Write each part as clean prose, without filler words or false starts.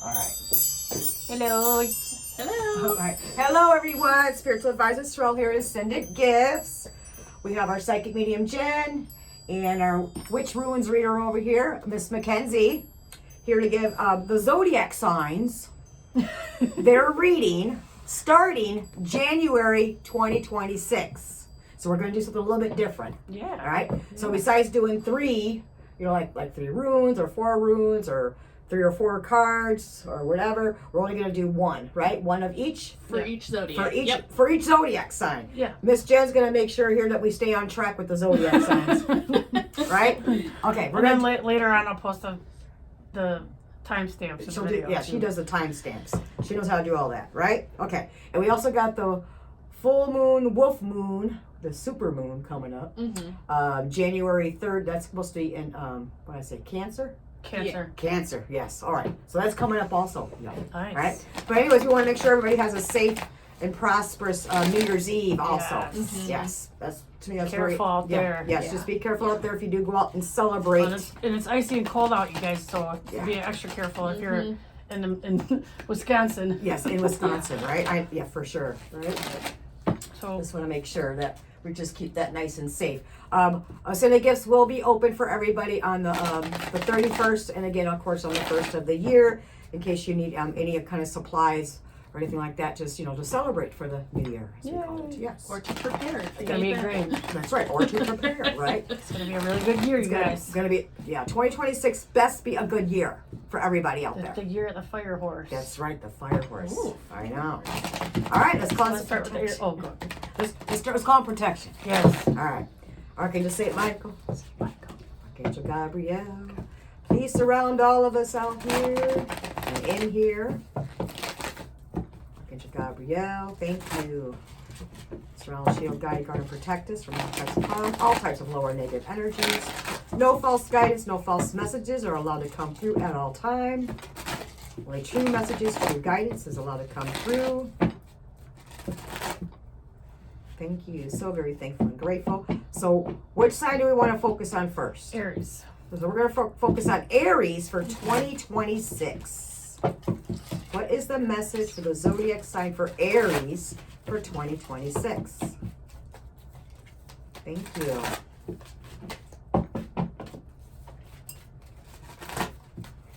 All right. Hello. Hello. All right. Hello, everyone. Spiritual Advisor Stroll here to send it gifts. We have our psychic medium Jen and our witch ruins reader over here, Miss Mackenzie, here to give the Zodiac signs their reading starting January 2026. So we're going to do something a little bit different. Yeah. All right. So besides doing three, like 3 runes or 4 runes or 3 or 4 cards or whatever, we're only going to do one, right? One of each For each zodiac. for each zodiac sign. Yeah. Miss Jen's going to make sure here that we stay on track with the zodiac signs, right? Okay. We're And then going later on, I'll post the timestamps in the video. yeah, she does the timestamps. She knows how to do all that, right? Okay. And we also got the full moon, wolf moon, the super moon coming up. Mm-hmm. January 3rd. That's supposed to be in what did I say? Cancer. Cancer, yes. All right. So that's coming up also. Yeah. Nice. All right. But anyways, we want to make sure everybody has a safe and prosperous New Year's Eve also. Yes. Mhm. Yes. That's to me. That's Careful out there. Yes. Yeah. Just be careful out there if you do go out and celebrate. And it's icy and cold out, you guys, so Yeah. be extra careful if you're in Wisconsin. Yes, in Wisconsin, right? Yeah, for sure. Right. So Just want to make sure that we just keep that nice and safe. So the gifts will be open for everybody on the 31st, and again, of course, on the 1st of the year, in case you need any kind of supplies or anything like that, just to celebrate for the new year, as we call it. Yes, Or to prepare. it's gonna be great. that's right. Or to prepare, right? It's gonna be a really good year, you guys. It's gonna be 2026 best be a good year for everybody out there. The year of the fire horse. That's right, the fire horse. Ooh. I know. All right, let's call Let's it start with the protection. oh, good. Let's call it protection. Yes. All right. Archangel Saint Michael, Archangel Gabriel, please surround all of us out here and in here. Archangel Gabriel, thank you. Surround, shield, guide, guard, and protect us from all types of harm, all types of lower negative energies. No false guidance, no false messages are allowed to come through at all time. Only true messages, true guidance is allowed to come through. Thank you. So very thankful and grateful. So, which sign do we want to focus on first? Aries. So we're going to focus on Aries for 2026. What is the message for the zodiac sign for Aries for 2026? Thank you.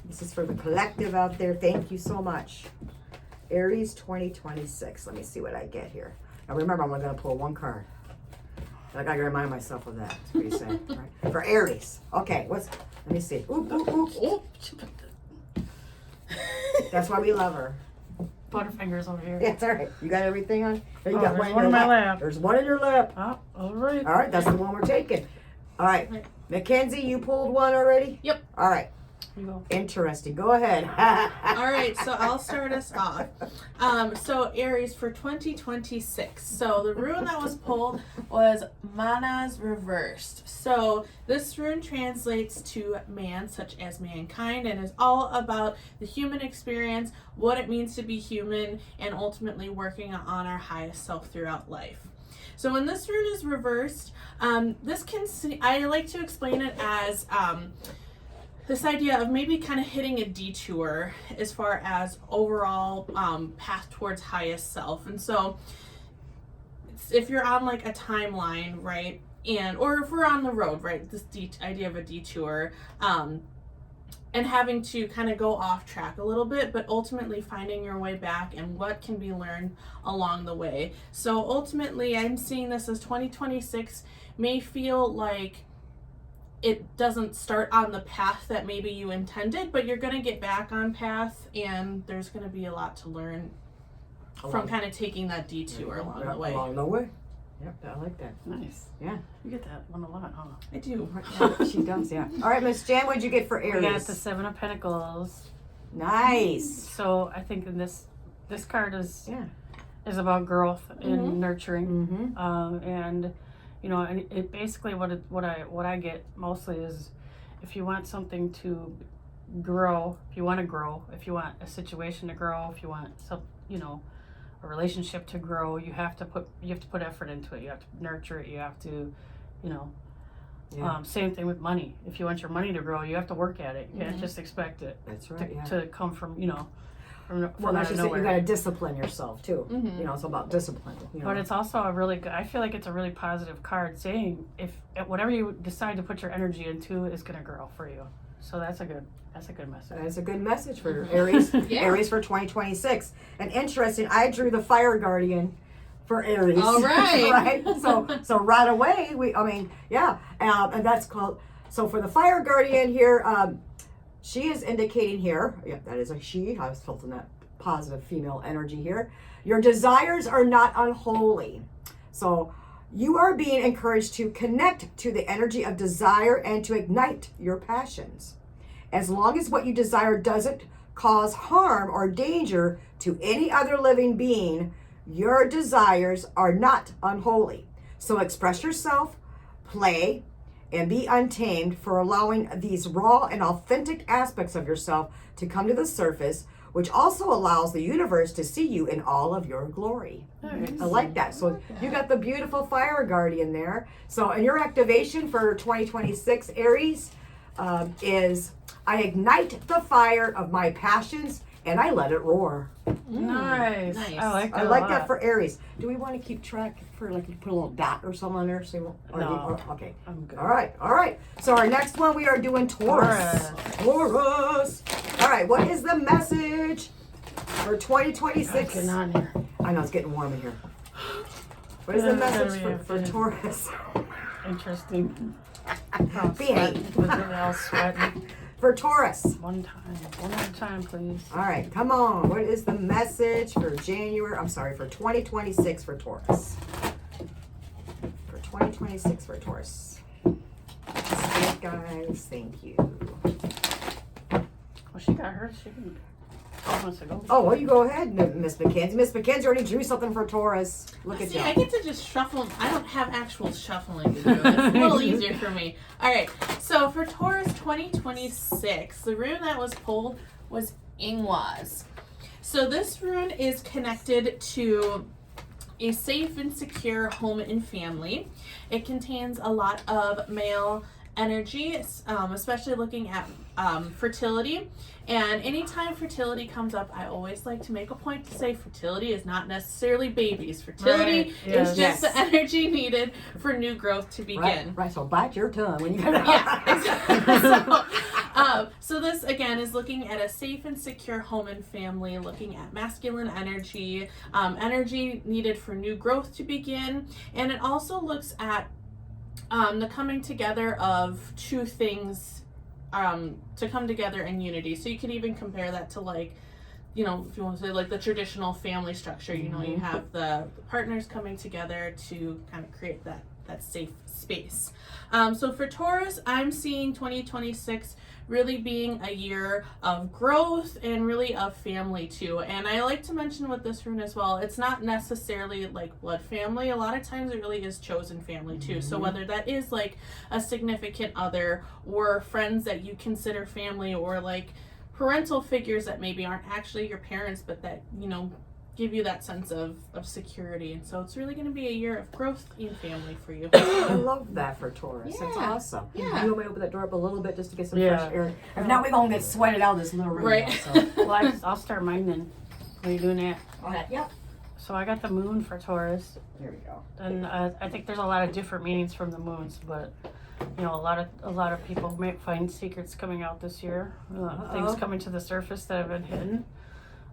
This is for the collective out there. Thank you so much. Aries 2026. Let me see what I get here. Now remember, I'm only going to pull one card. I got to remind myself of that. That's what he's saying. Right? For Aries. Okay, let me see. Oop, oop, oop. That's why we love her. Butterfingers over here. Yeah, it's all right. You got everything on? There you Oh, got there's in one your in my lap. lap. There's one in your lap. Oh, all right. All right, that's the one we're taking. All right. Mackenzie, you pulled one already? Yep. All right. You go. Interesting. Go ahead. All right, so I'll start us off. So Aries for 2026. So the rune that was pulled was Mana's reversed. So this rune translates to man, such as mankind, and is all about the human experience, what it means to be human, and ultimately working on our highest self throughout life. So when this rune is reversed, I like to explain it as this idea of maybe kind of hitting a detour as far as overall path towards highest self. And so if you're on like a timeline, right, or if we're on the road, right, this idea of a detour, and having to kind of go off track a little bit, but ultimately finding your way back and what can be learned along the way. So ultimately, I'm seeing this as 2026 may feel like it doesn't start on the path that maybe you intended, but you're going to get back on path, and there's going to be a lot to learn from kind of taking that detour along the way. Along the way. Yep, I like that. Nice. Yeah. You get that one a lot, huh? I do. Yeah, she does, yeah. All right, Miss Jan, what'd you get for We got the Aries? 7 of Pentacles. Nice. So I think in this card is Yeah. about growth and Mhm. nurturing. Mm-hmm. And and it basically what I get mostly is if you want something to grow, if you want a situation to grow, if you want a relationship to grow, you have to put effort into it. You have to nurture it. You have to Yeah. Same thing with money. If you want your money to grow, you have to work at it. You can't just expect it That's right. Yeah. to come from, from Well, out that's of just it. You nowhere. got to discipline yourself too. Mhm. It's about discipline. But it's also a really good, I feel like it's a really positive card saying if whatever you decide to put your energy into is going to grow for you. So that's a good message. That's a good message for Aries. Yeah. Aries for 2026. And interesting, I drew the fire guardian for Aries. All right. Right. So right away, and that's called. So for the fire guardian here, she is indicating here. Yeah, that is a she. I was felt in that positive female energy here. Your desires are not unholy. So you are being encouraged to connect to the energy of desire and to ignite your passions. As long as what you desire doesn't cause harm or danger to any other living being, your desires are not unholy. So express yourself, play, and be untamed for allowing these raw and authentic aspects of yourself to come to the surface, which also allows the universe to see you in all of your glory. Nice. I like that. So you got the beautiful fire guardian there. So and your activation for 2026 Aries is I ignite the fire of my passions and I let it roar. Nice. Nice. I like that. I a like lot. that for Aries. Do we want to keep track for like put a little dot or something on there? No. Okay. I'm good. All right. So our next one we are doing Taurus. Taurus. All right. What is the message for 2026? Getting on here. I know it's getting warm in here. What is the message Yeah, for Taurus? Interesting. Behave. Was it all sweating? For Taurus. One more time, please. All right, come on. What is the message for 2026 for Taurus? For 2026 for Taurus. Spirit guys, thank you. Well, she got hers. She can. Months ago. Oh, well, you go ahead, Miss Mackenzie. Miss Mackenzie already drew something for Taurus. Look at See, you. I get to just shuffle. I don't have actual shuffling to do. It's a little easier for me. All right. So for Taurus 2026, the rune that was pulled was Ingwaz. So this rune is connected to a safe and secure home and family. It contains a lot of male energy, especially looking at fertility. And anytime fertility comes up, I always like to make a point to say fertility is not necessarily babies. Fertility is just the energy needed for new growth to begin. Right. So bite your tongue when you Yeah, exactly. So this again is looking at a safe and secure home and family, looking at masculine energy, energy needed for new growth to begin, and it also looks at the coming together of two things to come together in unity. So you could even compare that to if you want to say like the traditional family structure, you have the partners coming together to kind of create that safe space. So for Taurus, I'm seeing 2026 really being a year of growth and really of family too. And I like to mention with this rune as well, it's not necessarily like blood family. A lot of times it really is chosen family too. So whether that is like a significant other or friends that you consider family, or like parental figures that maybe aren't actually your parents, but that, give you that sense of security. And so it's really going to be a year of growth in family for you. I love that for Taurus. That's Yeah. awesome. Yeah. You want me to open that door up a little bit just to get some Yeah. fresh air? If not, we're going to get sweated out of this little room. Right. now, so. Well, I'll start mine then. Are you doing that? All right, yeah. So I got the moon for Taurus, There we go. and I think there's a lot of different meanings from the moons, but a lot of people may find secrets coming out this year. Things coming to the surface that have been hidden.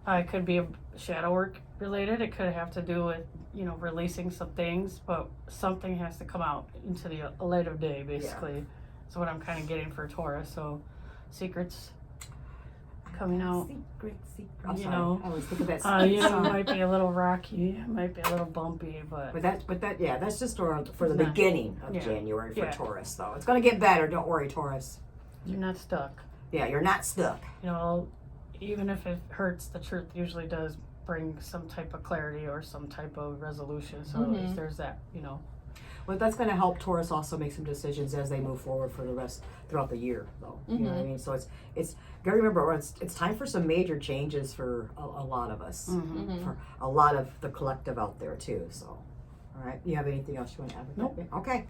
It could be shadow work related. It could have to do with releasing some things, but something has to come out into the light of day, basically. That's what I'm kind of getting for Taurus. So secrets coming out. Secret. I'm You sorry. know. I always think of that It song. might be a little rocky, it might be a little bumpy, but That's just for the Not- beginning of yeah. January for Yeah. Taurus, though. It's going to get better. Don't worry, Taurus. you're not stuck. Yeah, you're not stuck. Even if it hurts, the truth usually does bring some type of clarity or some type of resolution. So at least there's that, But that's going to help Taurus also make some decisions as they move forward for the rest throughout the year, though. You know what I mean? So it's got to remember it's time for some major changes for a lot of us, for a lot of the collective out there too. So, all right, you have anything else you want to add? With Nope. that? Okay.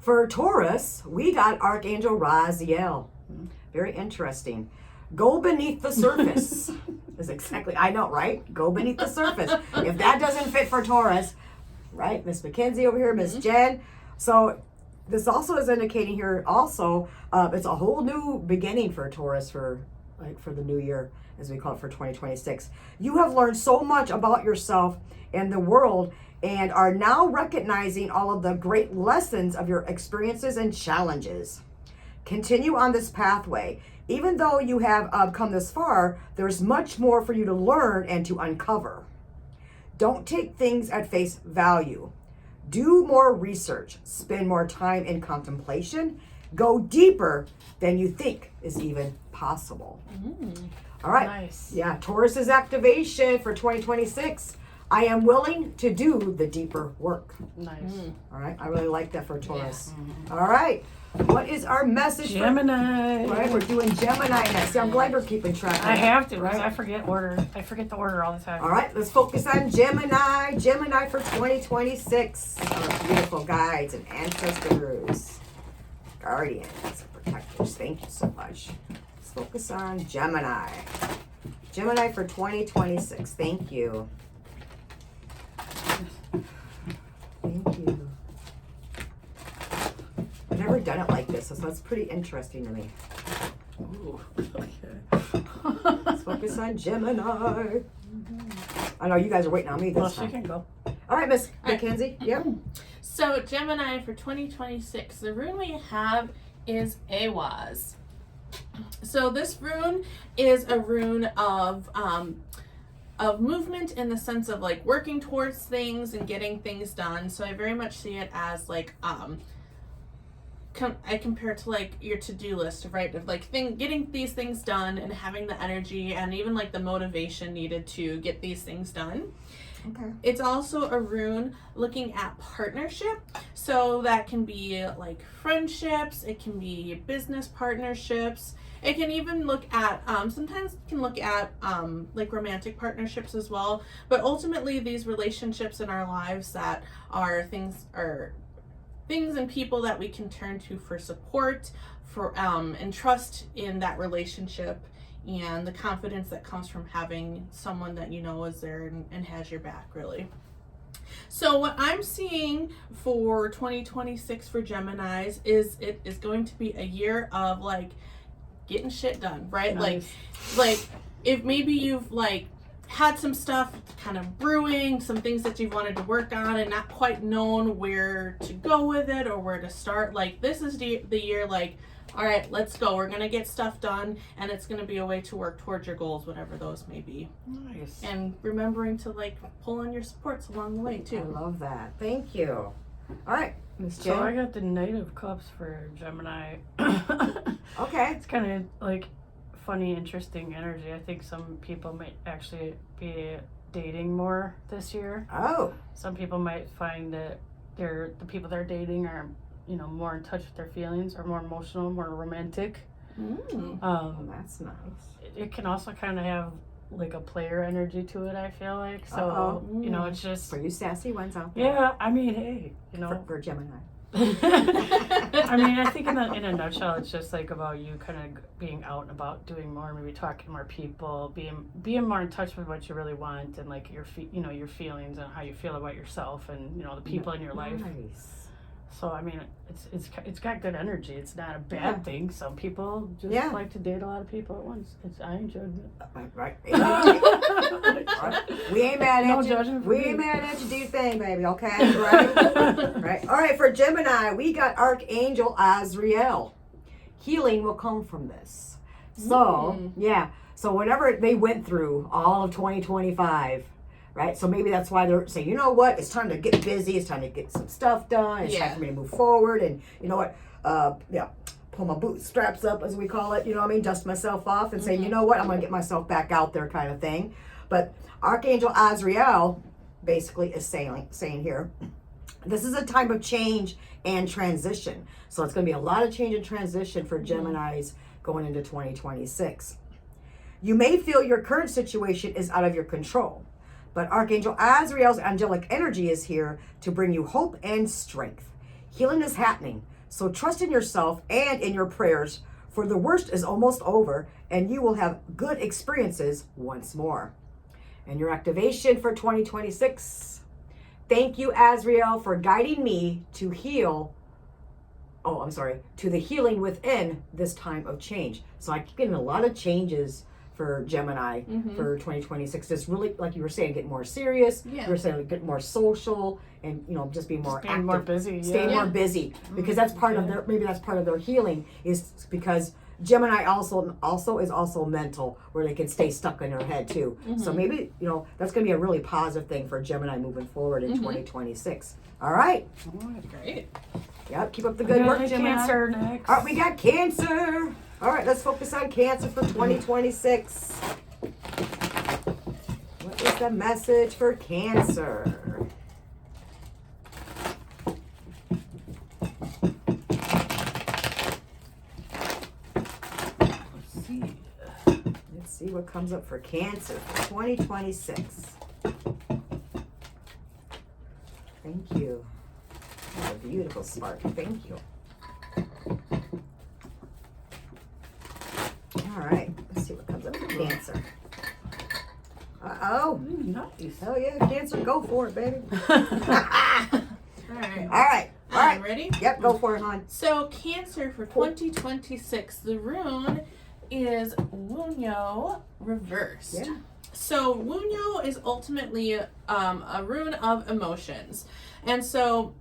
For Taurus, we got Archangel Raziel. Very interesting. Go beneath the surface. Is exactly, I know, right? Go beneath the surface. If that doesn't fit for Taurus, right? Miss Mackenzie over here, Miss Jen. So this also is indicating here also, it's a whole new beginning for Taurus for the new year, as we call it, for 2026. You have learned so much about yourself and the world and are now recognizing all of the great lessons of your experiences and challenges. Continue on this pathway. Even though you have come this far, there's much more for you to learn and to uncover. Don't take things at face value. Do more research. Spend more time in contemplation. Go deeper than you think is even possible. All right. Nice. Yeah, Taurus's activation for 2026. I am willing to do the deeper work. Nice. All right. I really like that for Taurus. All right. What is our message Gemini. for... Right, we're doing Gemini next. See, I'm glad we're keeping track of I that. have to, because Right. I forget order. I forget the order all the time. All right, let's focus on Gemini. Gemini for 2026. Our beautiful guides and ancestors, guardians, and protectors. Thank you so much. Let's focus on Gemini. Gemini for 2026. Thank you. Thank you. I've never done it like this, so that's pretty interesting to me. Ooh, okay. Let's focus on Gemini. I know you guys are waiting on me Well, this she time. can go. All right, Miss All right. Mackenzie. Yep. So Gemini for 2026, the rune we have is Awaz. So this rune is a rune of movement in the sense of like working towards things and getting things done. So I very much see it as like I compare it to like your to-do list, right? Of like getting these things done and having the energy and even like the motivation needed to get these things done. Okay. It's also a rune looking at partnership. So that can be like friendships, it can be business partnerships. It can even look at, sometimes it can look at like romantic partnerships as well. But ultimately these relationships in our lives that are things and people that we can turn to for support, for and trust in that relationship, and the confidence that comes from having someone that you know is there and has your back, really. So what I'm seeing for 2026 for Geminis is it is going to be a year of like getting shit done, right? Nice. Like if maybe you've like had some stuff kind of brewing, some things that you've wanted to work on and not quite known where to go with it or where to start, like this is the year like, all right, let's go. We're going to get stuff done, and it's going to be a way to work towards your goals, whatever those may be. Nice. And remembering to like pull on your supports along the way I too. love that. Thank you. All right, Miss So I Jen. got the Knight of Cups for Gemini. Okay. It's kind of like funny, interesting energy. I think some people might actually be dating more this year. Oh. Some people might find that the people they're dating are, you know, more in touch with their feelings, or more emotional, more romantic. Oh, that's nice. It can also kind of have like a player energy to it, I feel like. So, Uh-oh. you know, it's just, For you sassy ones out there. yeah, I mean, hey, you know. For Gemini. I mean, I think in a nutshell, it's just like about you kind of being out and about, doing more, maybe talking to more people, being more in touch with what you really want, and like your your feelings and how you feel about yourself, and you know the people in your life. Nice. So I mean, it's got good energy. It's not a bad thing. Some people just Yeah. like to date a lot of people at once. I enjoyed it. Right. Right. We ain't mad No at you. judgment for We me. ain't mad at you. Do your thing, baby. Okay. Right. Right. All right. For Gemini, we got Archangel Azrael. Healing will come from this. So yeah. So whatever they went through all of 2025. Right, so maybe that's why they're saying, you know what, it's time to get busy, it's time to get some stuff done, it's time for me to move forward, and you know what, pull my bootstraps up, as we call it, you know what I mean, dust myself off and say, you know what, I'm going to get myself back out there kind of thing. But Archangel Azrael basically is saying here, this is a time of change and transition. So it's going to be a lot of change and transition for Geminis going into 2026. You may feel your current situation is out of your control, but Archangel Azrael's angelic energy is here to bring you hope and strength. Healing is happening. So trust in yourself and in your prayers, for the worst is almost over and you will have good experiences once more. And your activation for 2026. Thank you, Azrael, for guiding me to to the healing within this time of change. So I keep getting a lot of changes for Gemini for 2026. Just really, like you were saying, get more serious. Yeah. You were saying get more social and, just be more active. more busy. Stay more busy. Because that's part of their healing, is because Gemini also is mental, where they can stay stuck in their head too. So maybe, that's going to be a really positive thing for Gemini moving forward in 2026. All right. Great. Yep. Keep up the good work, Gemini. Cancer next. All right, we got Cancer. All right, let's focus on Cancer for 2026. What is the message for Cancer? Let's see what comes up for Cancer for 2026. Thank you. What a beautiful spark. Thank you. All right. Let's see what comes up for Cancer. Uh-oh. Nice. Hell yeah, Cancer. Go for it, baby. All right. All right. All right. Ready? Yep, go for it, hon. So Cancer for 2026, the rune is Wunyo reversed. Yeah. So Wunyo is ultimately a rune of emotions. And so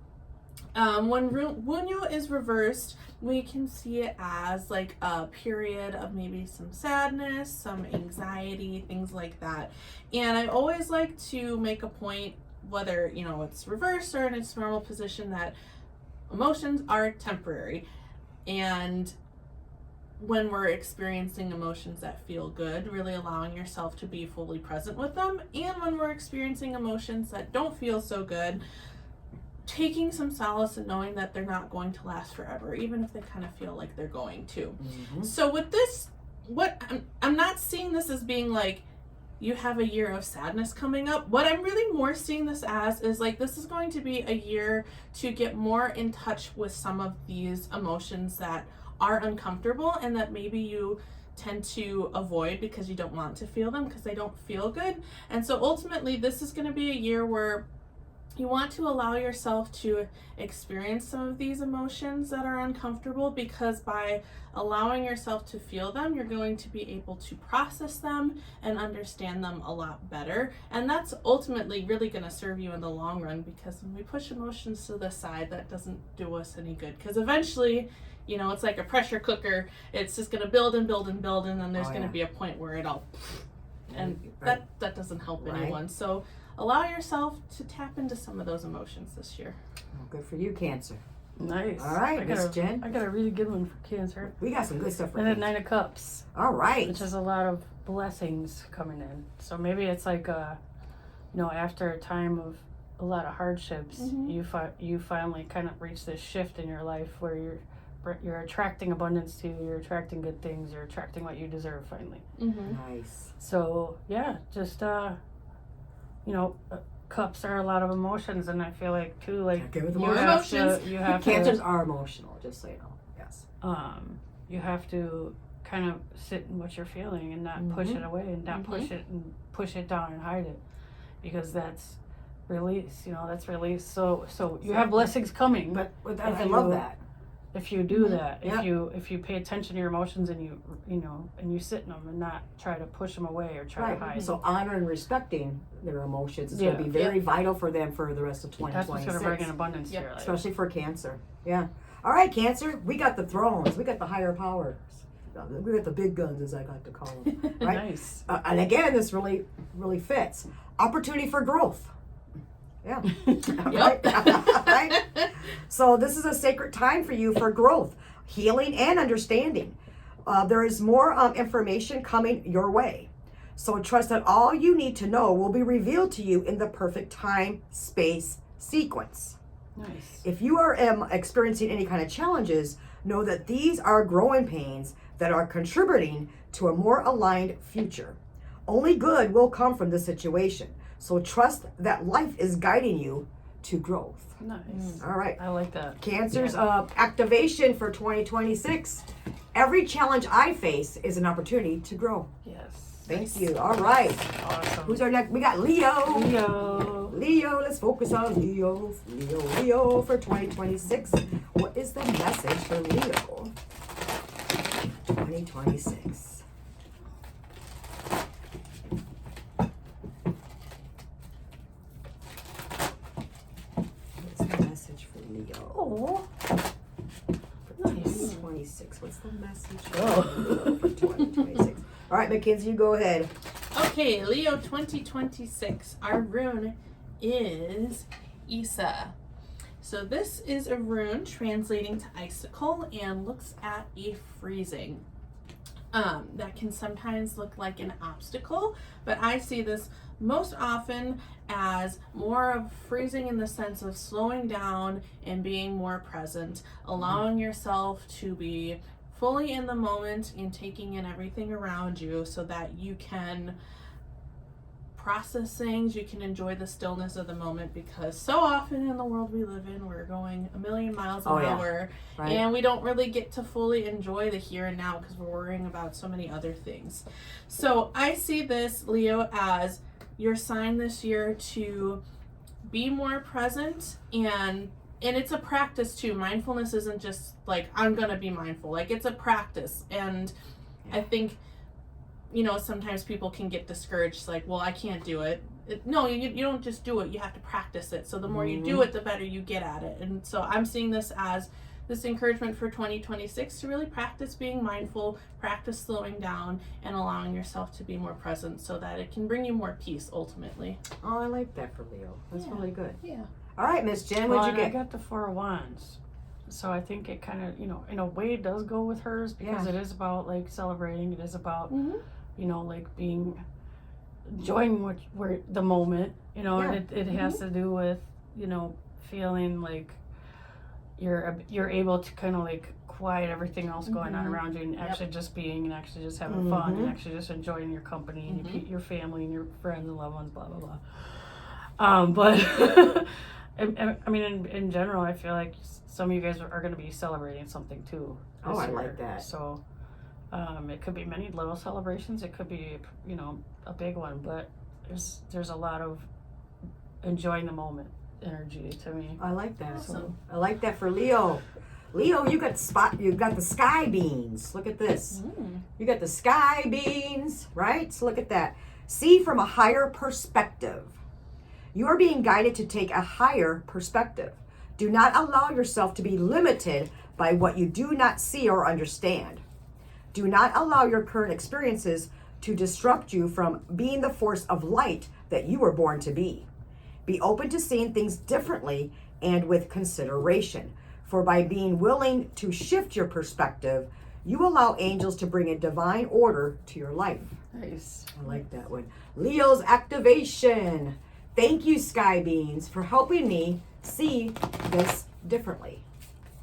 when Wunyo is reversed, we can see it as like a period of maybe some sadness, some anxiety, things like that. And I always like to make a point, whether it's reversed or in its normal position, that emotions are temporary. And when we're experiencing emotions that feel good, really allowing yourself to be fully present with them. And when we're experiencing emotions that don't feel so good, taking some solace in knowing that they're not going to last forever, even if they kind of feel like they're going to. So with this, I'm not seeing this as being like you have a year of sadness coming up. What I'm really more seeing this as is like this is going to be a year to get more in touch with some of these emotions that are uncomfortable and that maybe you tend to avoid because you don't want to feel them because they don't feel good. And so ultimately this is going to be a year where you want to allow yourself to experience some of these emotions that are uncomfortable, because by allowing yourself to feel them, you're going to be able to process them and understand them a lot better. And that's ultimately really going to serve you in the long run, because when we push emotions to the side, that doesn't do us any good, because eventually, it's like a pressure cooker. It's just going to build and build and build, and then there's going to be a point where it all, and that doesn't help anyone. So allow yourself to tap into some of those emotions this year. Well, good for you, Cancer. Nice. All right, Miss Jen. I got a really good one for Cancer. We got some good stuff for And a Cancer. 9 of Cups. All right. Which is a lot of blessings coming in. So maybe it's like after a time of a lot of hardships, you finally kind of reach this shift in your life where you're attracting abundance to you, you're attracting good things, you're attracting what you deserve finally. Nice. So yeah, just cups are a lot of emotions, and I feel like too, like Give it the more more emotions. you have Cancers to, are emotional, just so you know. Yes. you have to kind of sit in what you're feeling and not push it away and not push it down and hide it, because that's release. That's release. So you have blessings coming. But I love that. If you do that, Yeah. if you pay attention to your emotions and you sit in them and not try to push them away or try to hide. So honor and respecting their emotions is going to be very vital for them for the rest of 2026. That's what's going to bring in abundance to your life. Especially for Cancer. Yeah. All right, Cancer. We got the thrones. We got the higher powers. We got the big guns, as I like to call them. Right? Nice. And again, this really, really fits. Opportunity for growth. Yeah. Right? So this is a sacred time for you for growth, healing, and understanding. There is more information coming your way. So trust that all you need to know will be revealed to you in the perfect time, space, sequence. Nice. If you are experiencing any kind of challenges, know that these are growing pains that are contributing to a more aligned future. Only good will come from this situation. So trust that life is guiding you to growth. Nice. All right. I like that. Cancer's activation for 2026. Every challenge I face is an opportunity to grow. Yes. Thank you. All right. Awesome. Who's our next? We got Leo. Leo. Leo, let's focus on Leo. Leo for 2026. What is the message for Leo? 2026. What's the message for Leo? Oh. Nice. 2026. What's the message Oh. for 2026? All right, Mackenzie, you go ahead. Okay, Leo 2026. Our rune is Isa. So this is a rune translating to icicle and looks at a freezing. That can sometimes look like an obstacle, but I see this most often as more of freezing in the sense of slowing down and being more present, allowing yourself to be fully in the moment and taking in everything around you so that you can process things, you can enjoy the stillness of the moment, because so often in the world we live in, we're going a million miles an hour, Right. and we don't really get to fully enjoy the here and now because we're worrying about so many other things. So I see this, Leo, as your sign this year to be more present, and it's a practice too. Mindfulness isn't just like, I'm gonna be mindful. Like, it's a practice. And I think, sometimes people can get discouraged, like, well, I can't do it. No, you don't just do it. You have to practice it. So the more you do it, the better you get at it. And so I'm seeing this as this encouragement for 2026 to really practice being mindful, practice slowing down, and allowing yourself to be more present so that it can bring you more peace ultimately. Oh, I like that for Leo. That's really good. Yeah. All right, Miss Jen, Well, what'd you and get? I got the Four of Wands. So I think it kind of, in a way does go with hers, because it is about like celebrating. It is about, like enjoying where the moment, and it has to do with, feeling like you're able to kind of like quiet everything else going on around you, and actually just being, and actually just having fun, and actually just enjoying your company and your family and your friends and loved ones, blah blah blah. But I mean, in general, I feel like some of you guys are going to be celebrating something too. Oh, I year. like that. So it could be many little celebrations. It could be, a big one, but there's a lot of enjoying the moment energy to me. I like that. Awesome. I like that for Leo. Leo, you got the sky beans. Look at this. You got the sky beans, right? So look at that. See from a higher perspective. You are being guided to take a higher perspective. Do not allow yourself to be limited by what you do not see or understand. Do not allow your current experiences to disrupt you from being the force of light that you were born to be. Be open to seeing things differently and with consideration. For by being willing to shift your perspective, you allow angels to bring a divine order to your life. Nice. I like that one. Leo's activation. Thank you, Sky Beans, for helping me see this differently.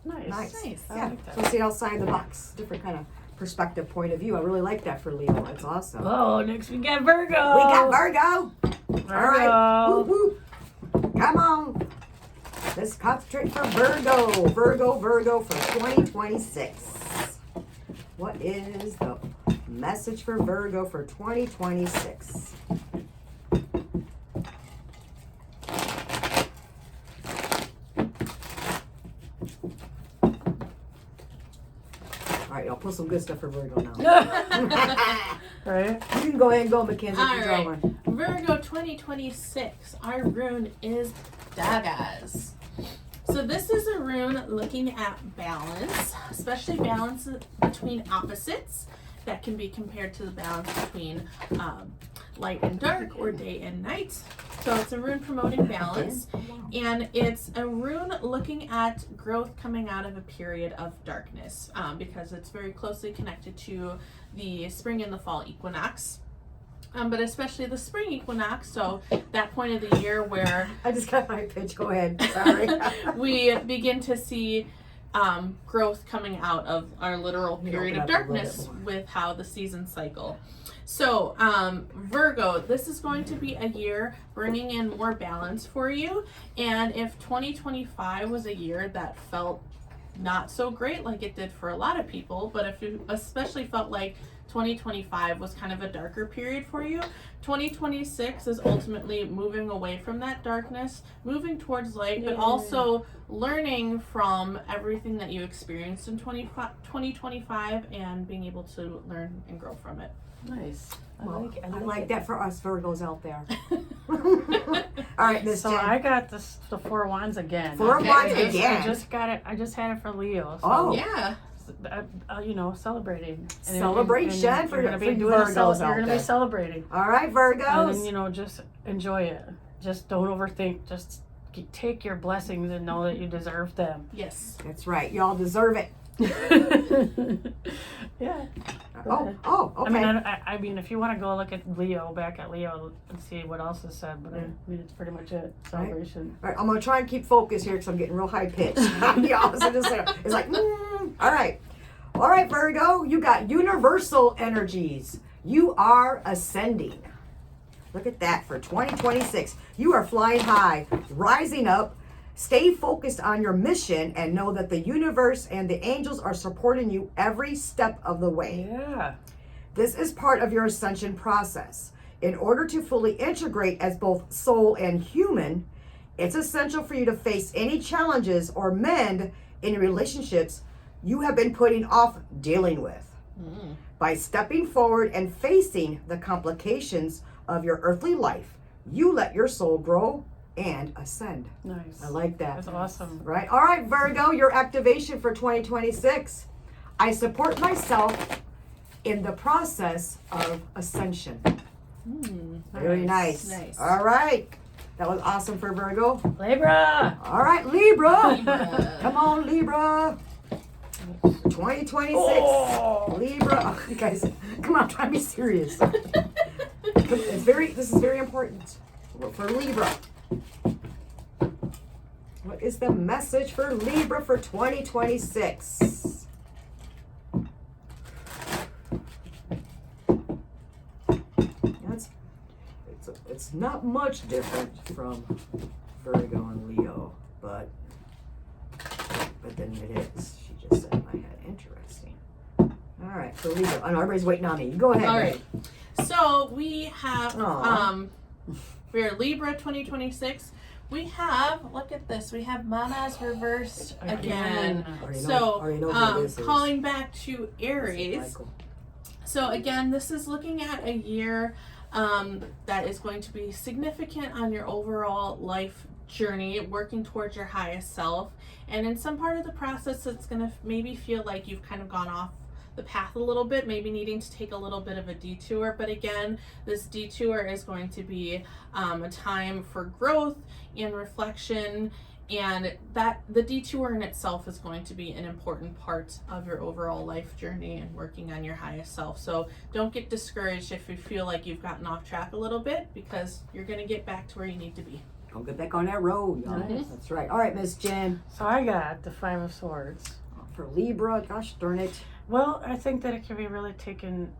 Nice. I Yeah. like that. So see outside the box, different kind of perspective, point of view. I really like that for Leo. That's awesome. Oh, next we got Virgo. We got Virgo. Virgo. All right. Whoop, whoop. Come on. Let's concentrate for Virgo. Virgo for 2026. What is the message for Virgo for 2026? All right, I'll put some good stuff for Virgo now. Right? You can go ahead and go, Mackenzie. All You draw right. one. Virgo 2026. Our rune is Dagas. So this is a rune looking at balance, especially balance between opposites. That can be compared to the balance between light and dark, or day and night. So it's a rune promoting balance, and it's a rune looking at growth coming out of a period of darkness, because it's very closely connected to the spring and the fall equinox. But especially the spring equinox, so that point of the year where I just got my pitch. Go ahead. Sorry. we begin to see growth coming out of our literal period of darkness with how the seasons cycle. So, Virgo, this is going to be a year bringing in more balance for you. And if 2025 was a year that felt not so great like it did for a lot of people, but if you especially felt like 2025 was kind of a darker period for you, 2026 is ultimately moving away from that darkness, moving towards light, but also learning from everything that you experienced in 2025 and being able to learn and grow from it. Nice. I like that for us Virgos out there. All right, Miss So Jen. I got the 4 wands again. Four of Wands I again. just got it. I just had it for Leo. So, Oh. Yeah. Celebrating. Celebration and for you're gonna be for doing Virgos you're out gonna there. be celebrating. All right, And Virgos. then, just enjoy it. Just don't overthink. Just take your blessings and know that you deserve them. Yes. That's right. Y'all deserve it. Yeah. Oh, okay. I mean, if you want to go look at Leo, back at Leo, and see what else is said, but I mean, it's pretty much it. Celebration. All right, I'm gonna try and keep focus here because I'm getting real high pitched. Y'all, so just it's like, all right, Virgo, you got universal energies. You are ascending. Look at that for 2026. You are flying high, rising up. Stay focused on your mission and know that the universe and the angels are supporting you every step of the way. Yeah. This is part of your ascension process. In order to fully integrate as both soul and human, it's essential for you to face any challenges or mend any relationships you have been putting off dealing with. By stepping forward and facing the complications of your earthly life, you let your soul grow and ascend. Nice. I like that. That's awesome. Right. All right, Virgo, your activation for 2026. I support myself in the process of ascension. Very nice. Nice. All right. That was awesome for Virgo. Libra. All right, Libra. Libra. Come on, Libra. 2026. Oh. Libra. Oh, you guys, come on, try to be serious. This is very important for Libra. What is the message for Libra for 2026? It's not much different from Virgo and Leo, but then it is. She just said in my head, interesting. All right, so Libra. Oh, no, everybody's waiting on me. You go ahead. All right. So we have Aw. for Libra 2026. We have, look at this, we have Manas reversed again. Already So, know who this is. calling back to Aries. Michael. So again, this is looking at a year that is going to be significant on your overall life journey, working towards your highest self. And in some part of the process, it's going to maybe feel like you've kind of gone off the path a little bit, maybe needing to take a little bit of a detour. But again, this detour is going to be a time for growth and reflection, and that the detour in itself is going to be an important part of your overall life journey and working on your highest self. So don't get discouraged if you feel like you've gotten off track a little bit, because you're going to get back to where you need to be. Don't get back on that road, y'all. Nice. That's right. All right, Miss Jen. So I got the 5 of Swords. For Libra, gosh darn it. Well, I think that it can be really taken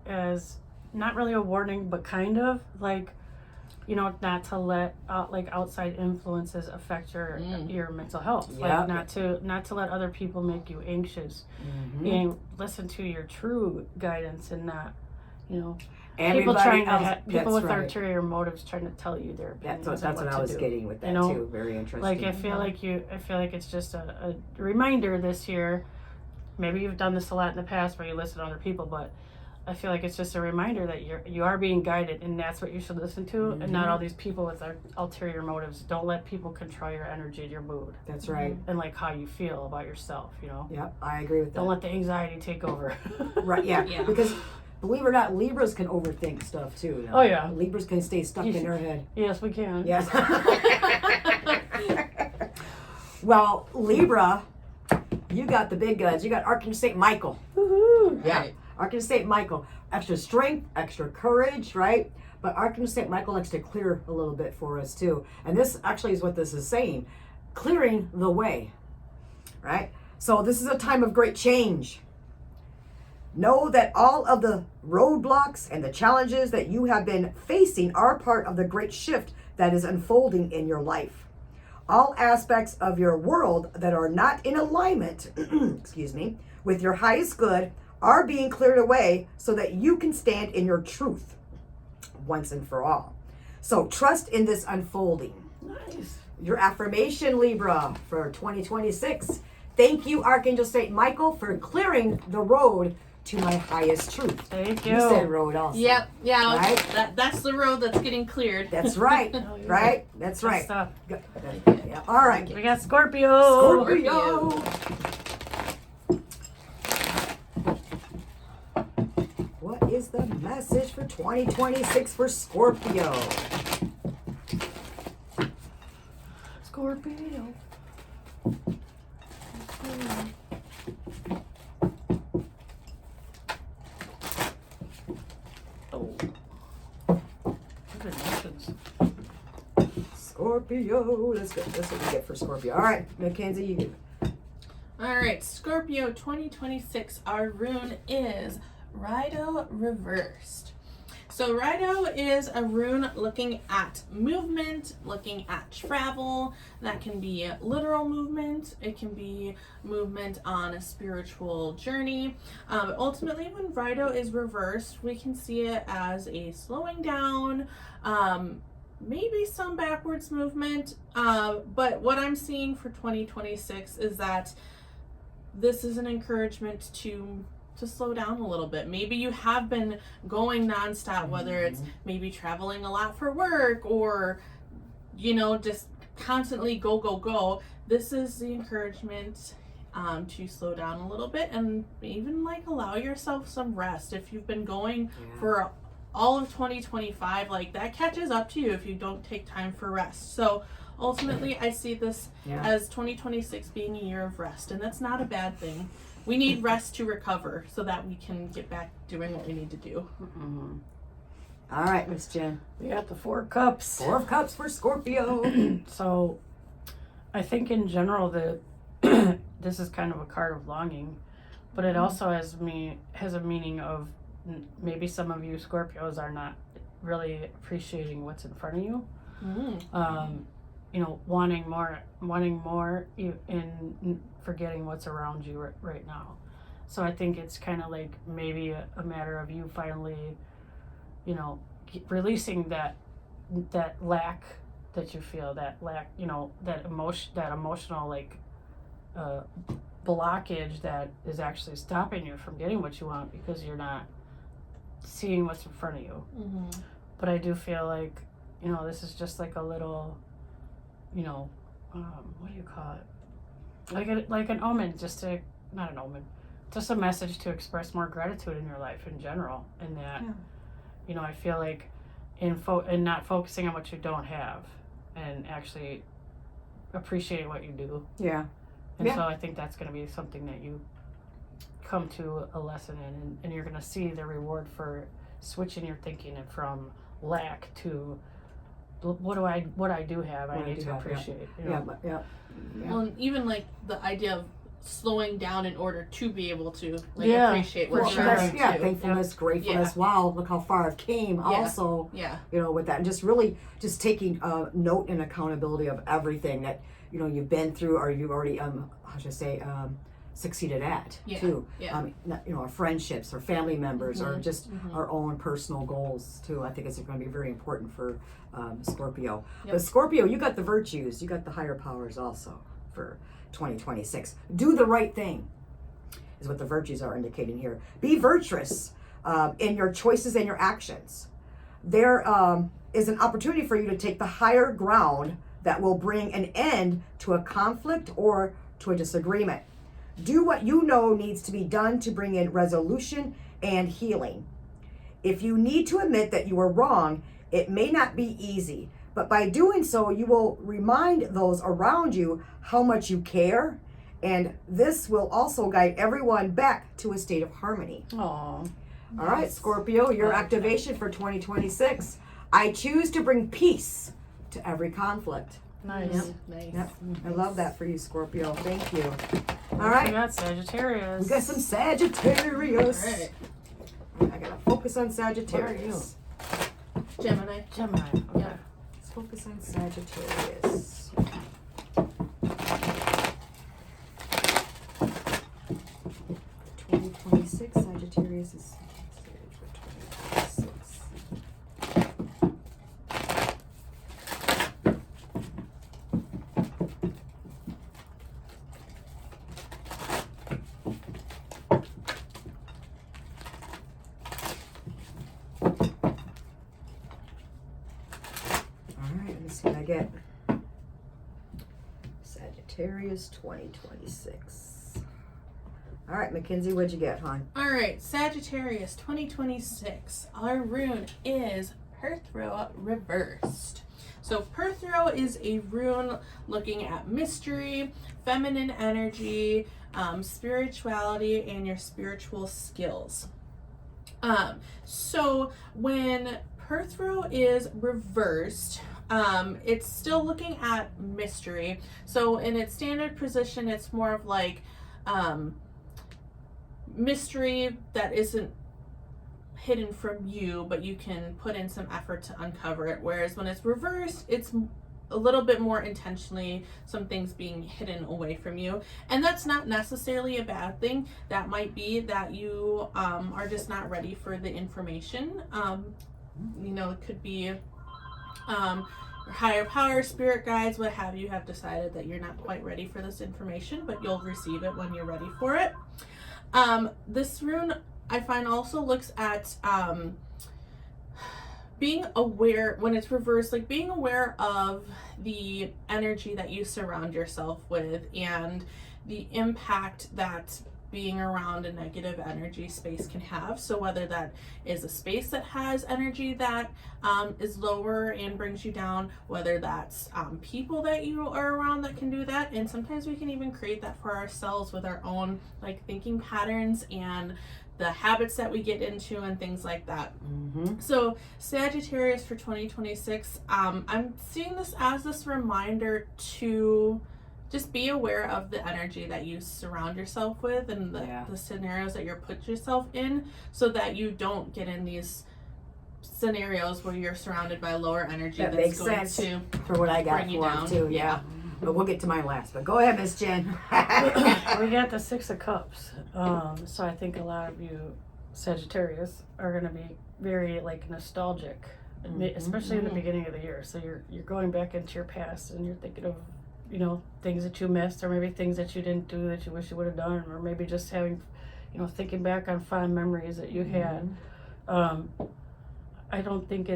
as not really a warning, but kind of like, not to let like outside influences affect your mental health. Yep. Like not to let other people make you anxious. And listen to your true guidance and not, people with ulterior motives trying to tell you their opinions. That's what I was getting with that too. Very interesting. Like I feel like it's just a reminder this year. Maybe you've done this a lot in the past where you listen to other people, but I feel like it's just a reminder that you are being guided, and that's what you should listen to, and not all these people with ulterior motives. Don't let people control your energy and your mood. That's right. And like how you feel about yourself, Yep, I agree with that. Don't let the anxiety take over. Right, yeah. Yeah. Because believe it or not, Libras can overthink stuff too. Oh, yeah. Libras can stay stuck in their head. Yes, we can. Yes. Well, Libra, you got the big guns. You got Archangel St. Michael. Woohoo! Yeah. Right. Archangel St. Michael. Extra strength, extra courage, right? But Archangel St. Michael likes to clear a little bit for us too. And this actually is what this is saying. Clearing the way, right? So this is a time of great change. Know that all of the roadblocks and the challenges that you have been facing are part of the great shift that is unfolding in your life. All aspects of your world that are not in alignment, excuse me, with your highest good are being cleared away so that you can stand in your truth once and for all. So trust in this unfolding. Nice. Your affirmation, Libra, for 2026. Thank you, Archangel Saint Michael, for clearing the road to my highest truth. Thank you. You said road also. Yep. Yeah. Right? That's the road that's getting cleared. That's right. Oh, yeah. Right? That's Good right. stuff. Good. Yeah. All right. We got Scorpio. Scorpio. What is the message for 2026 for Scorpio? Scorpio. Oh. Good emotions. Scorpio. That's good. That's what we get for Scorpio. All right, Mackenzie, you. All right, Scorpio 2026. Our rune is Rido reversed. So Rido is a rune looking at movement, looking at travel. That can be literal movement. It can be movement on a spiritual journey. But ultimately, when Rido is reversed, we can see it as a slowing down, maybe some backwards movement. But what I'm seeing for 2026 is that this is an encouragement to slow down a little bit. Maybe you have been going nonstop, whether it's maybe traveling a lot for work or, just constantly go. This is the encouragement to slow down a little bit and even allow yourself some rest. If you've been going for all of 2025, that catches up to you if you don't take time for rest. So ultimately, I see this as 2026 being a year of rest, and that's not a bad thing. We need rest to recover so that we can get back doing what we need to do. Mm-hmm. All right, Miss Jen. We got the 4 cups. 4 of Cups for Scorpio. So, I think in general that this is kind of a card of longing, but it also has a meaning of maybe some of you Scorpios are not really appreciating what's in front of you. Wanting more and forgetting what's around you right now. So I think it's kind of maybe a matter of you finally, releasing that lack that you feel, that emotional blockage that is actually stopping you from getting what you want because you're not seeing what's in front of you. But I do feel this is just a little, what do you call it? Like an omen, not an omen, just a message to express more gratitude in your life in general. And that, I feel in not focusing on what you don't have and actually appreciate what you do. Yeah. And so I think that's going to be something that you come to a lesson in, and you're going to see the reward for switching your thinking from lack to what I do have, I need to appreciate. Yeah. Well, and even the idea of slowing down in order to be able to appreciate what you're doing too. Thankfulness, gratefulness. Wow, look how far I've came. Also, with that, and just really taking note and accountability of everything that you've been through or you've already succeeded at too. Our friendships or family members or just our own personal goals too. I think it's going to be very important for Scorpio. But Scorpio, you got the virtues, you got the higher powers also for 2026. Do the right thing is what the virtues are indicating here. Be virtuous in your choices and your actions. There is an opportunity for you to take the higher ground that will bring an end to a conflict or to a disagreement. Do what you know needs to be done to bring in resolution and healing. If you need to admit that you are wrong, it may not be easy, but by doing so, you will remind those around you how much you care, and this will also guide everyone back to a state of harmony. Aww. All right, Scorpio, your activation for 2026. I choose to bring peace to every conflict. Nice. Nice. Yep. I love that for you, Scorpio. Thank you. All right. We got Sagittarius. We got some Sagittarius. All right. I gotta focus on Sagittarius. Gemini. Gemini. Okay. Yeah. Let's focus on Sagittarius. Sagittarius is for 2026. Alright, let me see what I get. Sagittarius 2026. Alright, Mackenzie, what'd you get, hon? All right, Sagittarius 2026. Our rune is Perthro reversed. So Perthro is a rune looking at mystery, feminine energy, spirituality, and your spiritual skills. So when Perthro is reversed, it's still looking at mystery. So in its standard position, it's more of like mystery that isn't hidden from you, but you can put in some effort to uncover it. Whereas when it's reversed, it's a little bit more intentionally some things being hidden away from you. And that's not necessarily a bad thing. That might be that you are just not ready for the information. You know, it could be higher power, spirit guides, what have you, have decided that you're not quite ready for this information, but you'll receive it when you're ready for it. This rune I find also looks at being aware when it's reversed, like being aware of the energy that you surround yourself with and the impact that being around a negative energy space can have. So whether that is a space that has energy that is lower and brings you down, whether that's people that you are around that can do that, and sometimes we can even create that for ourselves with our own like thinking patterns and the habits that we get into and things like that. So Sagittarius for 2026, I'm seeing this as this reminder to just be aware of the energy that you surround yourself with and the scenarios that you're put yourself in, so that you don't get in these scenarios where you're surrounded by lower energy. That makes sense to for what I got bring you for down. too. Yeah. But we'll get to mine last. But go ahead, Miss Jen. We got the Six of Cups. So I think a lot of you Sagittarius are going to be very like nostalgic, especially in the beginning of the year. So you're going back into your past and you're thinking of, you know, things that you missed, or maybe things that you didn't do that you wish you would have done, or maybe just having, you know, thinking back on fond memories that you had. I don't think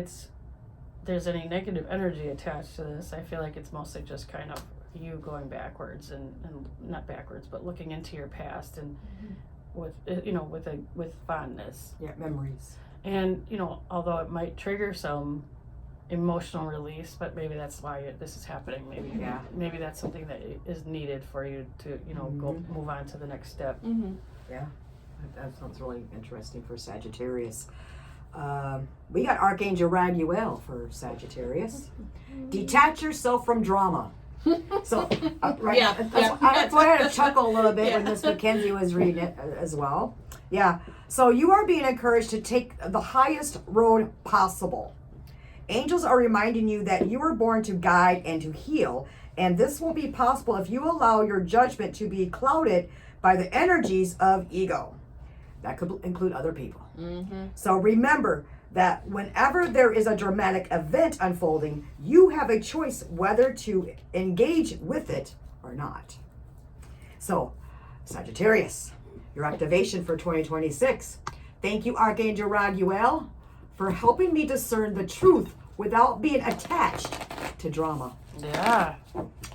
there's any negative energy attached to this. I feel like it's mostly just kind of you going backwards and not backwards, but looking into your past and with, you know, with fondness. Yeah, memories. And, you know, although it might trigger some emotional release, but maybe that's why this is happening. Maybe that's something that is needed for you to, you know, go move on to the next step. Yeah, that sounds really interesting for Sagittarius. We got Archangel Raguel for Sagittarius. Detach yourself from drama. So, right, that's why I had to chuckle a little bit when Miss Mackenzie was reading it as well. Yeah, so you are being encouraged to take the highest road possible. Angels are reminding you that you were born to guide and to heal, and this won't be possible if you allow your judgment to be clouded by the energies of ego. That could include other people. So remember that whenever there is a dramatic event unfolding, you have a choice whether to engage with it or not. So, Sagittarius, your activation for 2026. Thank you, Archangel Raguel, for helping me discern the truth without being attached to drama. Yeah.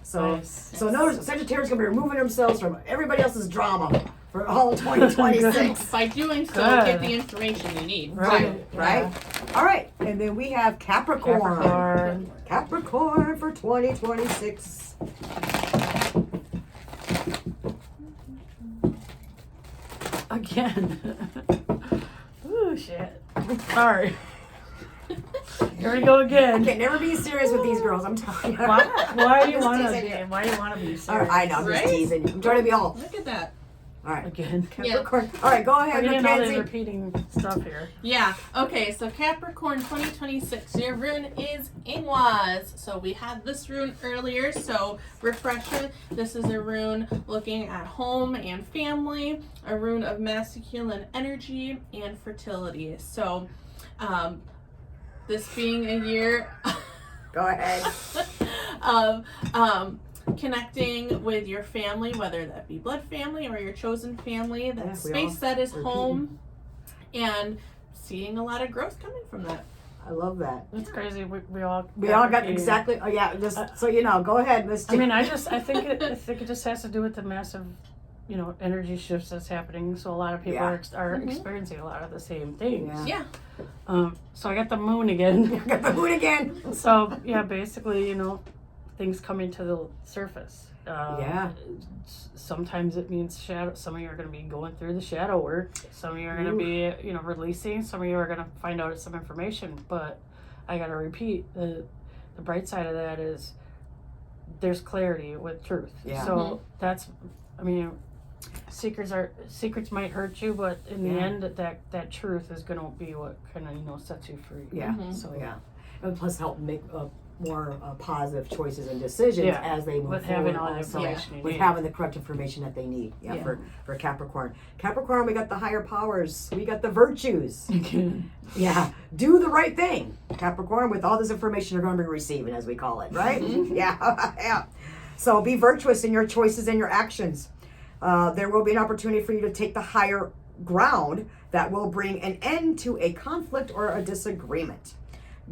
So, Nice. so notice Sagittarius going to be removing themselves from everybody else's drama for all of 2026. By doing so, Good. get the information you need. Right. All right. And then we have Capricorn. Capricorn for 2026. Again. Ooh, shit. Sorry. Here we go I again. can never be serious with these girls. I'm telling you. Why do you Just want to teasing be? you. Why do you want to be All serious? right, I know. I'm just Right? teasing you. I'm trying to be all. Look at that. All right. Again. Capricorn. All right, go ahead, We're getting all these Mackenzie. repeating stuff here. Yeah. Okay. So Capricorn 2026. Your rune is Ingwaz. So we had this rune earlier. So refresher. This is a rune looking at home and family. A rune of masculine energy and fertility. So, this being a year Go ahead. of connecting with your family, whether that be blood family or your chosen family, that Yeah, we space all that is repeat. home, and seeing a lot of growth coming from that. I love that. That's crazy. We all We all got repeating. exactly. Oh yeah, just so you know. Go ahead, Miss. I mean, I think it just has to do with the massive, energy shifts that's happening. So a lot of people Yeah. are Mhm. experiencing a lot of the same things. Yeah. Yeah. So I got the moon again. Got the moon again. So yeah, basically, things coming to the surface. Yeah. Sometimes it means shadow. Some of you are going to be going through the shadow work. Some of you are going to be, releasing. Some of you are going to find out some information. But I got to repeat, the bright side of that is there's clarity with truth. Yeah. So that's, secrets might hurt you, but in the Yeah. end, that truth is going to be what kind of sets you free. Yeah. Mhm. So Yeah. And plus help make more positive choices and decisions Yeah. as they move with forward. having all the also, information you with need. having the correct information that they need. Yeah, Yeah. For Capricorn. Capricorn, we got the higher powers. We got the virtues. Yeah. Do the right thing, Capricorn, with all this information you're going to be receiving, as we call it, right? Yeah. Yeah. So be virtuous in your choices and your actions. There will be an opportunity for you to take the higher ground that will bring an end to a conflict or a disagreement.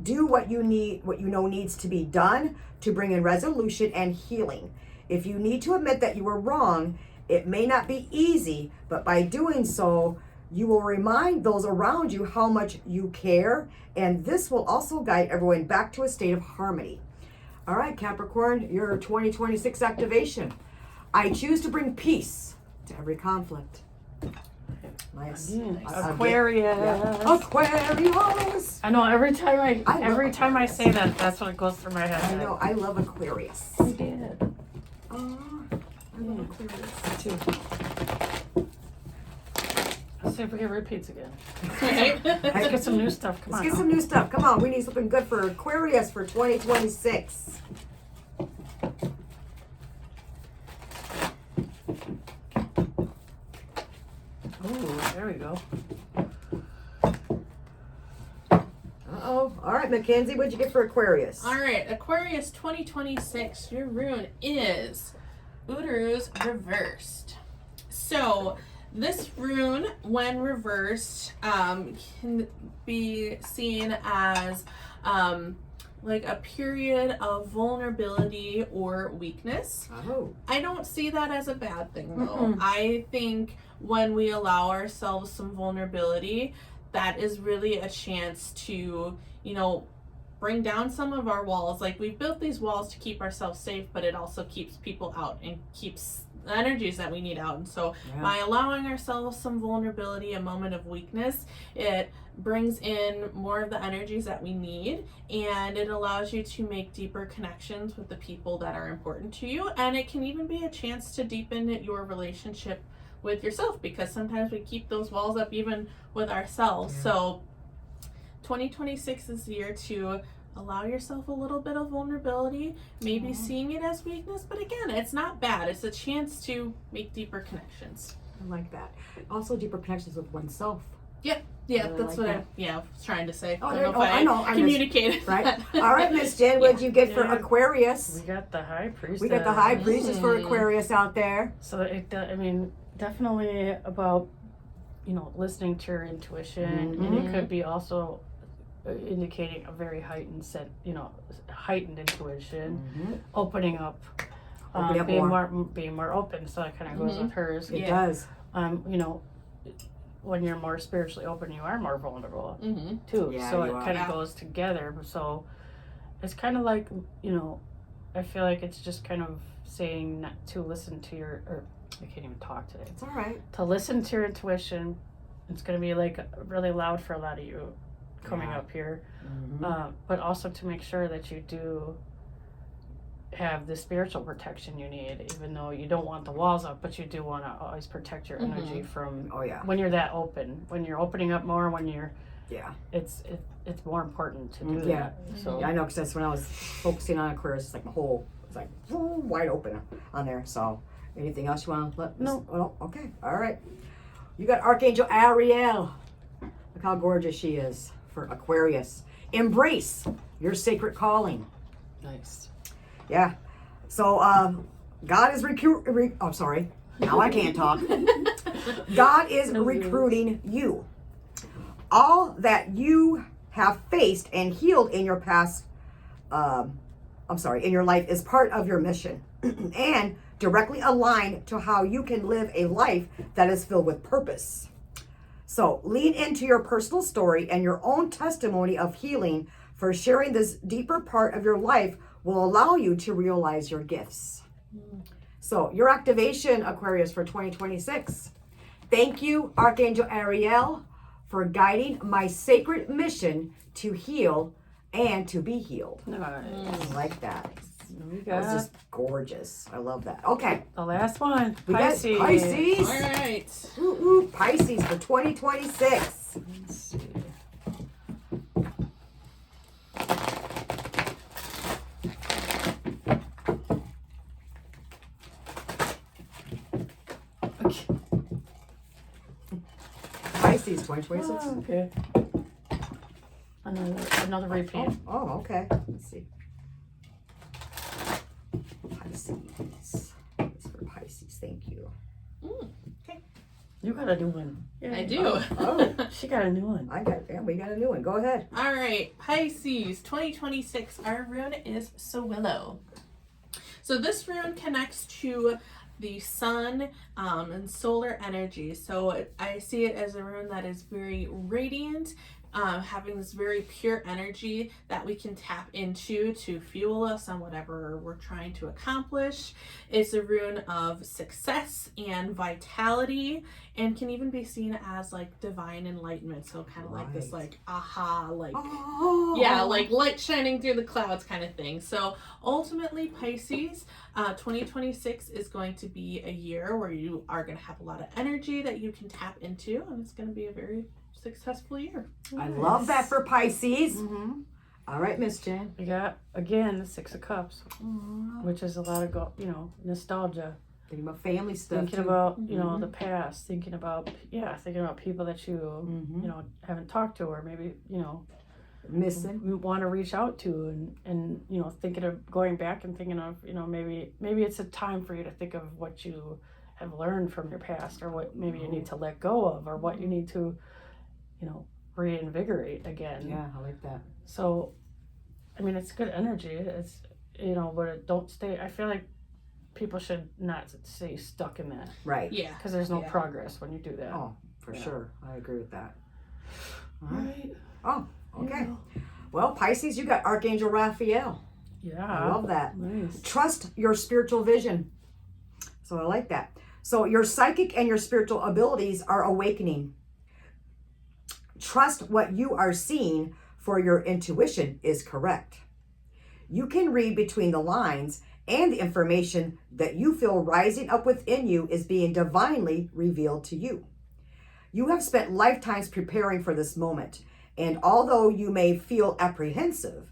Do what you know needs to be done to bring in resolution and healing. If you need to admit that you were wrong, it may not be easy, but by doing so, you will remind those around you how much you care, and this will also guide everyone back to a state of harmony. All right, Capricorn, your 2026 activation. I choose to bring peace to every conflict. Nice. Again, Again. Aquarius. Yeah. Aquarius. I know every time I love I say that, that's what goes through my head. I know. I love Aquarius. You did. Oh, I love Aquarius. Too. Let's see if we get repeats again. Right? Let's get some new stuff. Come Let's on. get some new stuff. Come on, we need something good for Aquarius for 2026. Oh, there we go. Uh-oh. All right, Mackenzie, what'd you get for Aquarius? All right, Aquarius 2026. Your rune is Uru's reversed. So this rune, when reversed, can be seen as like a period of vulnerability or weakness. Oh. I don't see that as a bad thing though. Mm-mm. I think when we allow ourselves some vulnerability, that is really a chance to, bring down some of our walls. Like, we've built these walls to keep ourselves safe, but it also keeps people out and keeps the energies that we need out. And so Yeah. by allowing ourselves some vulnerability, a moment of weakness, it brings in more of the energies that we need, and it allows you to make deeper connections with the people that are important to you. And it can even be a chance to deepen your relationship with yourself, because sometimes we keep those walls up even with ourselves. Yeah. So 2026 is the year to allow yourself a little bit of vulnerability, maybe seeing it as weakness, but again, it's not bad. It's a chance to make deeper connections. I like that. Also, deeper connections with oneself. Yeah, really that's like what that. I was trying to say. Oh, I don't know if I know. I communicated Right? that. All right, Miss Jen, what'd you get for Yeah. Aquarius? We got the high priestess. We got the high priestess for Mm. Aquarius out there. So definitely about listening to your intuition, and Mhm. it could be also indicating a very heightened intuition, opening up, Opening up being more open. So that kind of goes Mhm. with hers. It Yeah. does. When you're more spiritually open, you are more vulnerable Mm-hmm. too. Yeah, So you it are. kind of Yeah. goes together. So it's kind of like, I feel like it's just kind of saying not to listen to I can't even talk today. It's all right. To listen to your intuition. It's going to be like really loud for a lot of you coming Yeah. up here. Mhm. But also to make sure that you do have the spiritual protection you need, even though you don't want the walls up, but you do want to always protect your energy from Oh yeah. when you're that open, when you're opening up more, when you're Yeah. it's more important to do Yeah. that. So Yeah, I know, because that's when I was focusing on Aquarius, it's like my whole, it's like wide open on there. So, anything else you want to let? No. Oh, okay. All right. You got Archangel Ariel. Look how gorgeous she is for Aquarius. Embrace your sacred calling. nice. Yeah. So, God is I'm sorry. Now I can't talk. God is recruiting you. All that you have faced and healed in your past, in your life is part of your mission and directly aligned to how you can live a life that is filled with purpose. So lean into your personal story and your own testimony of healing, for sharing this deeper part of your life will allow you to realize your gifts. So your activation, Aquarius, for 2026. Thank you, Archangel Ariel, for guiding my sacred mission to heal and to be healed. Nice. I like that. We That was got just gorgeous. I love that. Okay. the last one. We Pisces. got Pisces. All right. Ooh, ooh, Pisces for 2026. Let's see. Okay. Pisces 2026. Okay. Another repeat. Oh, okay. Let's see. Pisces. It's for Pisces. Thank you. You got a new one. I do. Oh, She got a new one. we got a new one. Go ahead. All right, Pisces 2026. Our rune is Sowillow. So this rune connects to the sun and solar energy. So I see it as a rune that is very radiant, having this very pure energy that we can tap into to fuel us on whatever we're trying to accomplish. It's a rune of success and vitality, and can even be seen as like divine enlightenment. So kind of like this like aha, like Oh. yeah, like light shining through the clouds kind of thing. So ultimately, Pisces, 2026 is going to be a year where you are going to have a lot of energy that you can tap into, and it's going to be a very successful year. I love that for Pisces. Mm-hmm. All right, Miss Jen. We got again the Six of Cups, which is a lot of nostalgia. Thinking about family stuff. Thinking too. about the past. Thinking about people that you Mhm. haven't talked to, or maybe Missing. we want to reach out to, and thinking of going back and thinking of maybe it's a time for you to think of what you have learned from your past, or what maybe you need to let go of, or what you need to reinvigorate again. Yeah, I like that. So, I mean, it's good energy. It's but don't stay. I feel like people should not stay stuck in that, Right. Yeah. because there's no Yeah. progress when you do that. Oh, for Yeah. sure. I agree with that. All right. Right. Oh, okay. Well, Pisces, you got Archangel Raphael. Yeah. I love that. Nice. Trust your spiritual vision. So I like that. So your psychic and your spiritual abilities are awakening. Trust what you are seeing, for your intuition is correct. You can read between the lines, and the information that you feel rising up within you is being divinely revealed to you. You have spent lifetimes preparing for this moment, and although you may feel apprehensive,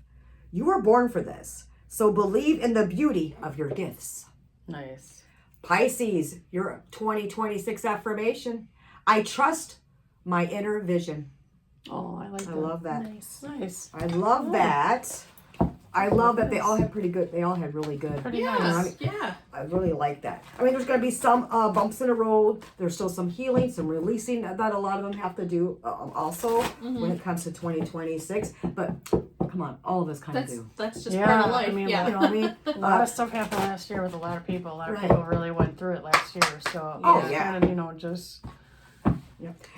you were born for this. So believe in the beauty of your gifts. Nice. Pisces, your 2026 affirmation. I trust my inner vision. Oh, I like that. I love that. Nice. Nice. I love that. I love that they all had really good. Pretty Yeah. nice. Yeah. I really like that. I mean, there's going to be some bumps in the road. There's still some healing, some releasing that a lot of them have to do also when it comes to 2026. But come on, all of us kind of do. That's just Yeah, part of life. I mean, yeah. You know what I mean? A lot of stuff happened last year with a lot of people. A lot of Right. people really went through it last year. So Oh, it's yeah. kind of, just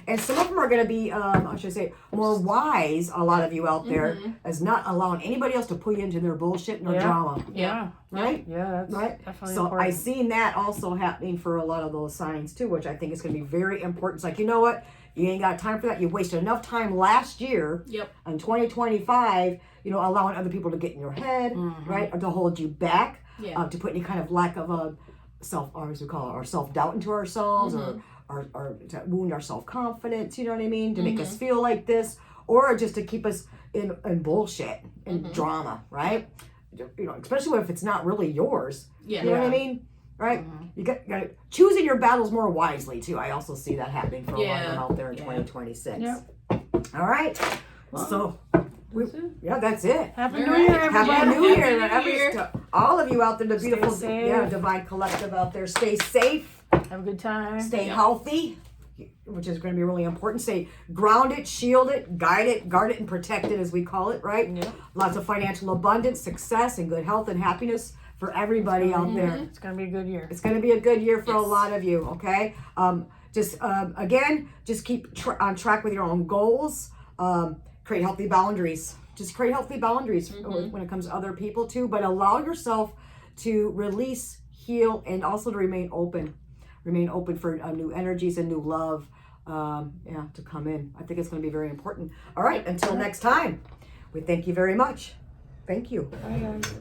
And some of them are going to be, I should say, more wise, a lot of you out there, as not allowing anybody else to pull you into their bullshit and their drama. yeah, Right? yeah, that's Right? definitely So important. I seen that also happening for a lot of those signs too, which I think is going to be very important. It's like, you know what? You ain't got time for that. You wasted enough time last year. Yep. In 2025, allowing other people to get in your head, right, or to hold you back, Yeah. to put any kind of lack of a or as we call it, our self-doubt into ourselves, or to wound our self-confidence. You know what I mean? To make us feel like this, or just to keep us in bullshit and drama, right? Especially if it's not really yours. Yeah. You know what I mean? Right? You got choosing your battles more wisely too. I also see that happening for a lot of them out there in 2026. Yep. All right. Well, So, that's that's it. Happy All New right. Year, everybody. Happy New Happy Year, New to Year. to all of you out there, the beautiful, safe. divine collective out there. Stay safe, Have a good time. stay healthy, which is going to be really important. Stay grounded, shield it, guide it, guard it, and protect it, as we call it, right? Yep. Lots of financial abundance, success, and good health and happiness for everybody out there. It's gonna be a good year. It's going to be a good year for a Yes. lot of you, okay? Again, just keep on track with your own goals. Create healthy boundaries. Just create healthy boundaries when it comes to other people too, but allow yourself to release, heal, and also to remain open. Remain open for new energies and new love to come in. I think it's going to be very important. All right, until next time, we thank you very much. Thank you. Bye, guys.